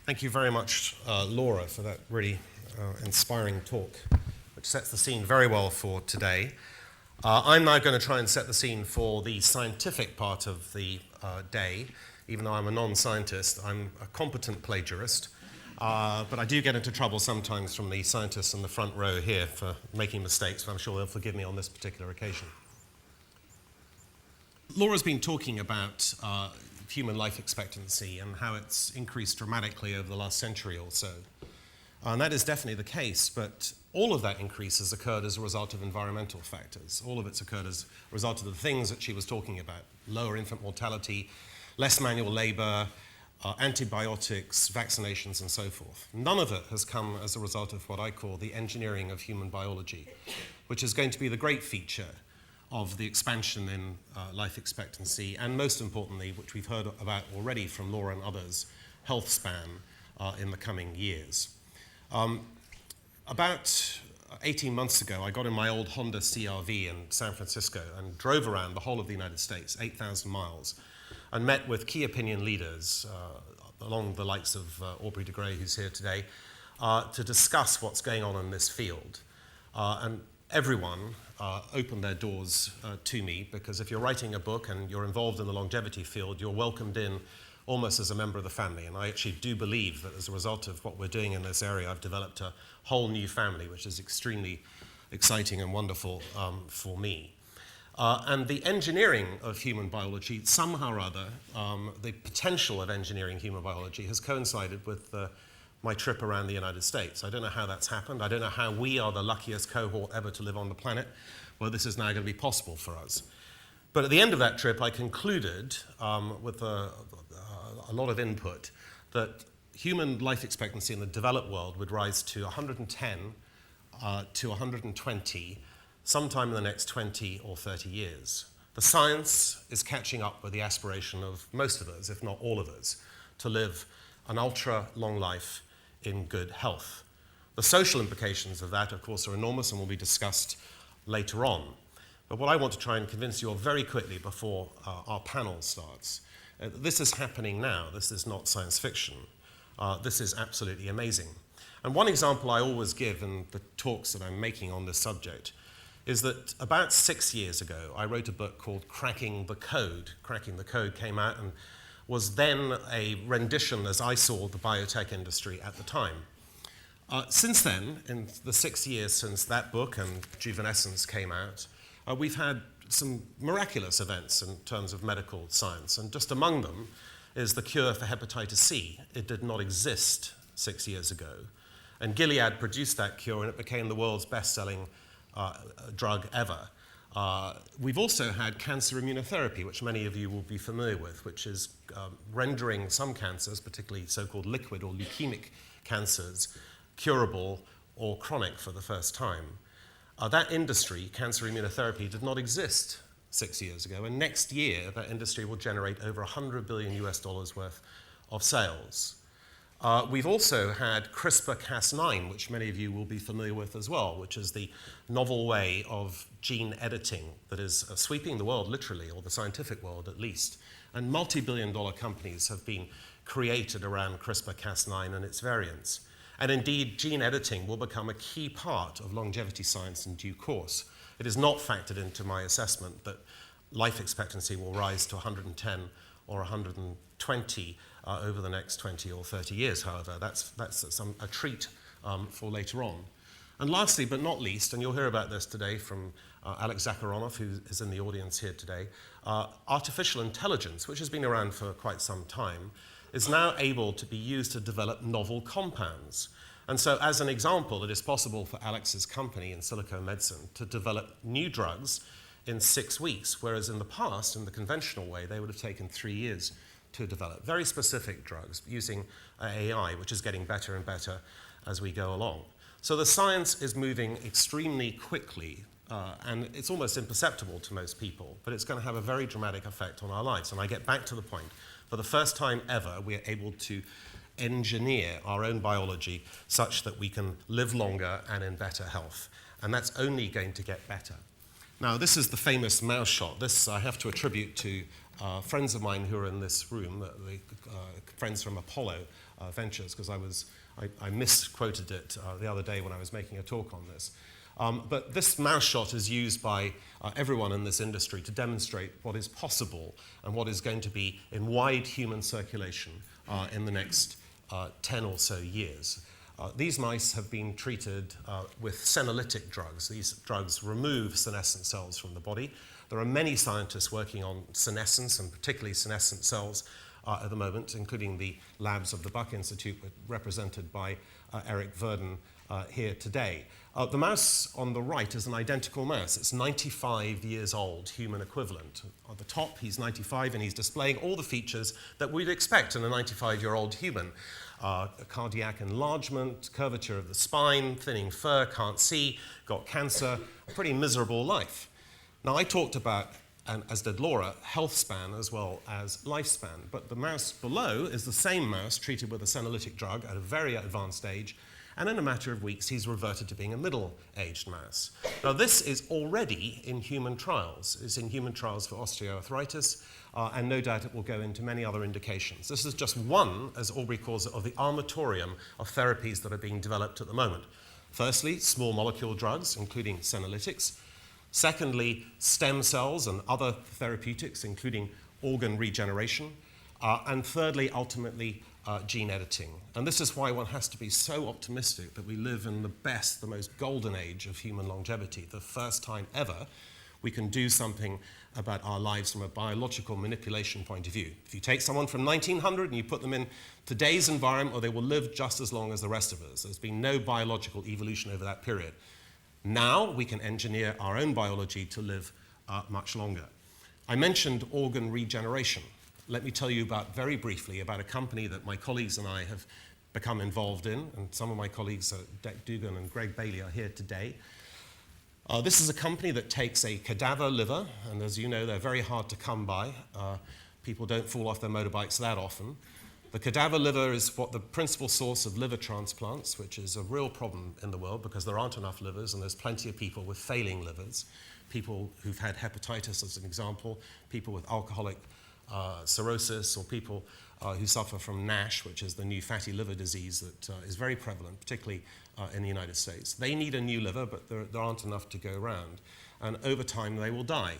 Thank you very much, Laura, for that really inspiring talk, which sets the scene very well for today. I'm now going to try and set the scene for the scientific part of the day. Even though I'm a non-scientist, I'm a competent plagiarist. But I do get into trouble sometimes from the scientists in the front row here for making mistakes, but I'm sure they'll forgive me on this particular occasion. Laura's been talking about human life expectancy and how it's increased dramatically over the last century or so. And that is definitely the case, but all of that increase has occurred as a result of environmental factors. All of it's occurred as a result of the things that she was talking about: lower infant mortality, less manual labor, antibiotics, vaccinations, and so forth. None of it has come as a result of what I call the engineering of human biology, which is going to be the great feature of the expansion in life expectancy, and most importantly, which we've heard about already from Laura and others, health span in the coming years. About 18 months ago, I got in my old Honda CR-V in San Francisco and drove around the whole of the United States, 8,000 miles, and met with key opinion leaders along the likes of Aubrey de Grey, who's here today, to discuss what's going on in this field. And everyone opened their doors to me, because if you're writing a book and you're involved in the longevity field, you're welcomed in almost as a member of the family. And I actually do believe that as a result of what we're doing in this area, I've developed a whole new family, which is extremely exciting and wonderful for me. And the engineering of human biology, somehow or other, the potential of engineering human biology has coincided with my trip around the United States. I don't know how that's happened. I don't know how we are the luckiest cohort ever to live on the planet where this is now going to be possible for us. But at the end of that trip, I concluded with a lot of input that human life expectancy in the developed world would rise to 110 to 120 sometime in the next 20 or 30 years. The science is catching up with the aspiration of most of us, if not all of us, to live an ultra-long life in good health. The social implications of that, of course, are enormous and will be discussed later on. But what I want to try and convince you of very quickly before our panel starts, this is happening now. This is not science fiction. This is absolutely amazing. And one example I always give in the talks that I'm making on this subject is that about 6 years ago, I wrote a book called Cracking the Code. Cracking the Code came out and was then a rendition, as I saw the biotech industry at the time. Since then, in the 6 years since that book and Juvenescence came out, we've had some miraculous events in terms of medical science, and just among them is the cure for hepatitis C. It did not exist 6 years ago, and Gilead produced that cure, and it became the world's best-selling drug ever. We've also had cancer immunotherapy, which many of you will be familiar with, which is rendering some cancers, particularly so-called liquid or leukemic cancers, curable or chronic for the first time. That industry, cancer immunotherapy, did not exist 6 years ago, and next year that industry will generate over $100 billion worth of sales. We've also had CRISPR-Cas9, which many of you will be familiar with as well, which is the novel way of gene editing that is sweeping the world literally, or the scientific world at least. And multi-billion-dollar companies have been created around CRISPR-Cas9 and its variants. And indeed, gene editing will become a key part of longevity science in due course. It is not factored into my assessment that life expectancy will rise to 110 or 120 over the next 20 or 30 years, however. That's a treat for later on. And lastly, but not least, and you'll hear about this today from Alex Zakharonov, who is in the audience here today, artificial intelligence, which has been around for quite some time, is now able to be used to develop novel compounds. And so as an example, it is possible for Alex's company in Silico Medicine to develop new drugs in 6 weeks, whereas in the past, in the conventional way, they would have taken 3 years to develop very specific drugs using AI, which is getting better and better as we go along. So the science is moving extremely quickly, and it's almost imperceptible to most people, but it's going to have a very dramatic effect on our lives. And I get back to the point. For the first time ever, we are able to engineer our own biology such that we can live longer and in better health. And that's only going to get better. Now, this is the famous mouse shot. This I have to attribute to friends of mine who are in this room, friends from Apollo Ventures, because I misquoted it the other day when I was making a talk on this. But this mouse shot is used by everyone in this industry to demonstrate what is possible and what is going to be in wide human circulation in the next 10 or so years. These mice have been treated with senolytic drugs. These drugs remove senescent cells from the body. There are many scientists working on senescence, and particularly senescent cells at the moment, including the labs of the Buck Institute, represented by Eric Verdon here today. The mouse on the right is an identical mouse. It's 95 years old, human equivalent. At the top, he's 95, and he's displaying all the features that we'd expect in a 95-year-old human. Cardiac enlargement, curvature of the spine, thinning fur, can't see, got cancer, a pretty miserable life. Now, I talked about, and as did Laura, health span as well as lifespan. But the mouse below is the same mouse treated with a senolytic drug at a very advanced age, and in a matter of weeks, he's reverted to being a middle-aged mouse. Now, this is already in human trials. It's in human trials for osteoarthritis, and no doubt it will go into many other indications. This is just one, as Aubrey calls it, of the armatorium of therapies that are being developed at the moment. Firstly, small molecule drugs, including senolytics. Secondly, stem cells and other therapeutics, including organ regeneration. And thirdly, ultimately, gene editing. And this is why one has to be so optimistic that we live in the best, the most golden age of human longevity, the first time ever we can do something about our lives from a biological manipulation point of view. If you take someone from 1900 and you put them in today's environment, or they will live just as long as the rest of us. There's been no biological evolution over that period. Now we can engineer our own biology to live much longer. I mentioned organ regeneration. Let me tell you very briefly about a company that my colleagues and I have become involved in, and some of my colleagues, Dec Dugan and Greg Bailey, are here today. This is a company that takes a cadaver liver, and as you know, they're very hard to come by. People don't fall off their motorbikes that often. The cadaver liver is the principal source of liver transplants, which is a real problem in the world because there aren't enough livers, and there's plenty of people with failing livers, people who've had hepatitis, as an example, people with alcoholic cirrhosis, or people who suffer from NASH, which is the new fatty liver disease that is very prevalent, particularly in the United States. They need a new liver, but there aren't enough to go around. And over time, they will die.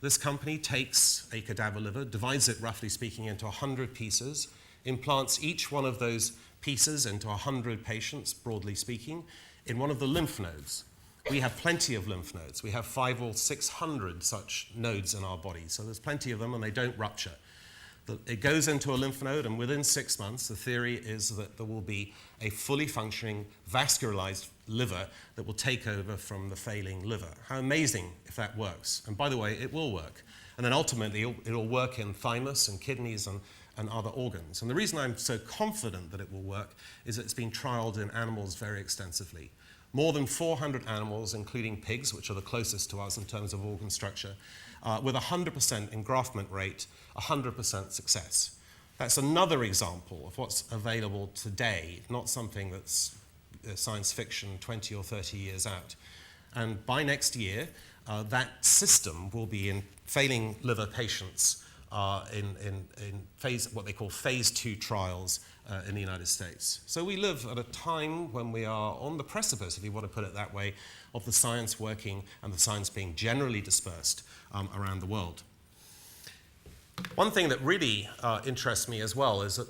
This company takes a cadaver liver, divides it, roughly speaking, into 100 pieces, implants each one of those pieces into 100 patients, broadly speaking, in one of the lymph nodes. We have plenty of lymph nodes. We have 500 or 600 such nodes in our body, so there's plenty of them, and they don't rupture. It goes into a lymph node, and within 6 months, the theory is that there will be a fully functioning, vascularized liver that will take over from the failing liver. How amazing if that works. And by the way, it will work. And then ultimately, it'll work in thymus and kidneys and other organs. And the reason I'm so confident that it will work is that it's been trialed in animals very extensively. More than 400 animals, including pigs, which are the closest to us in terms of organ structure, with 100% engraftment rate, 100% success. That's another example of what's available today, not something that's science fiction 20 or 30 years out. And by next year, that system will be in failing liver patients in what they call phase 2 trials in the United States. So we live at a time when we are on the precipice, if you want to put it that way, of the science working and the science being generally dispersed around the world. One thing that really interests me as well is that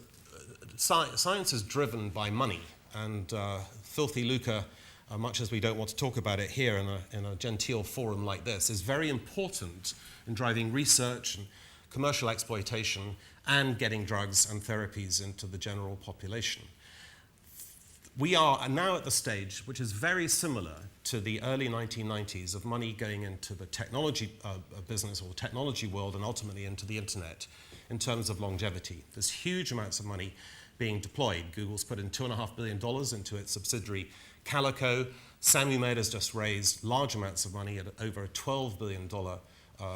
science is driven by money, and filthy lucre, much as we don't want to talk about it here in a genteel forum like this, is very important in driving research and commercial exploitation and getting drugs and therapies into the general population. We are now at the stage which is very similar to the early 1990s of money going into the technology business or technology world and ultimately into the internet in terms of longevity. There's huge amounts of money being deployed. Google's put in $2.5 billion into its subsidiary Calico. Sammy Med has just raised large amounts of money at over a $12 billion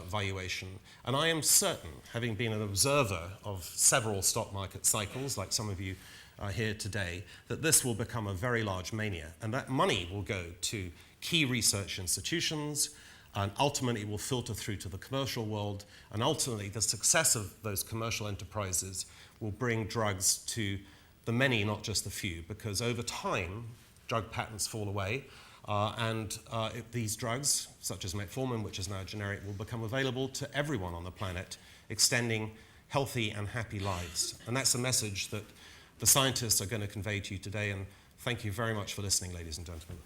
valuation. And I am certain, having been an observer of several stock market cycles, like some of you here today, that this will become a very large mania. And that money will go to key research institutions, and ultimately it will filter through to the commercial world, and ultimately the success of those commercial enterprises will bring drugs to the many, not just the few, because over time, drug patents fall away, and these drugs, such as metformin, which is now generic, will become available to everyone on the planet, extending healthy and happy lives. And that's a message that the scientists are going to convey to you today, and thank you very much for listening, ladies and gentlemen.